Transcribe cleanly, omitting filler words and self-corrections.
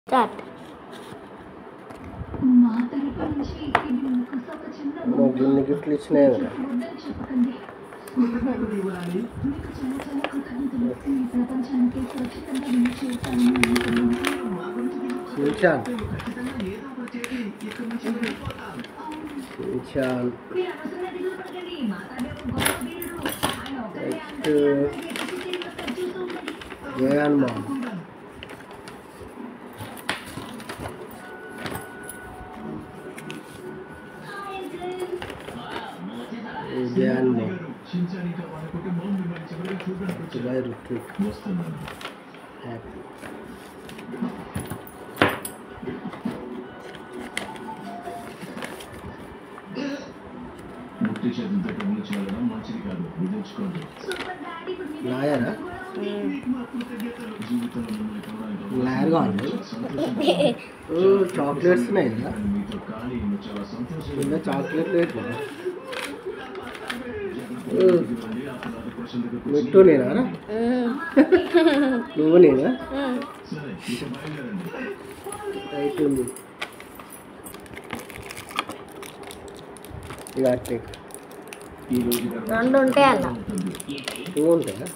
Start. గిన్ని గిఫ్ట్లు ఇచ్చినాయి కదా. సుల్చాన్ సుల్చాన్ నెక్స్ట్ జయాన్ మామ్ జయాన్ మామ్ దుబాయ్ రిట్రీట్ హ్యాపీ లాయరా లాయర్ కావాలి. చాక్లెట్స్ ఉన్నాయి కదా, ఇంకా చాక్లెట్లు ఎట్లా మిట్టు నేనా నువ్వు నేనా రైట్ ఉంది. ఇక అట్టే రెండు ఉంటాయి అలా టూ ఉంటాయా?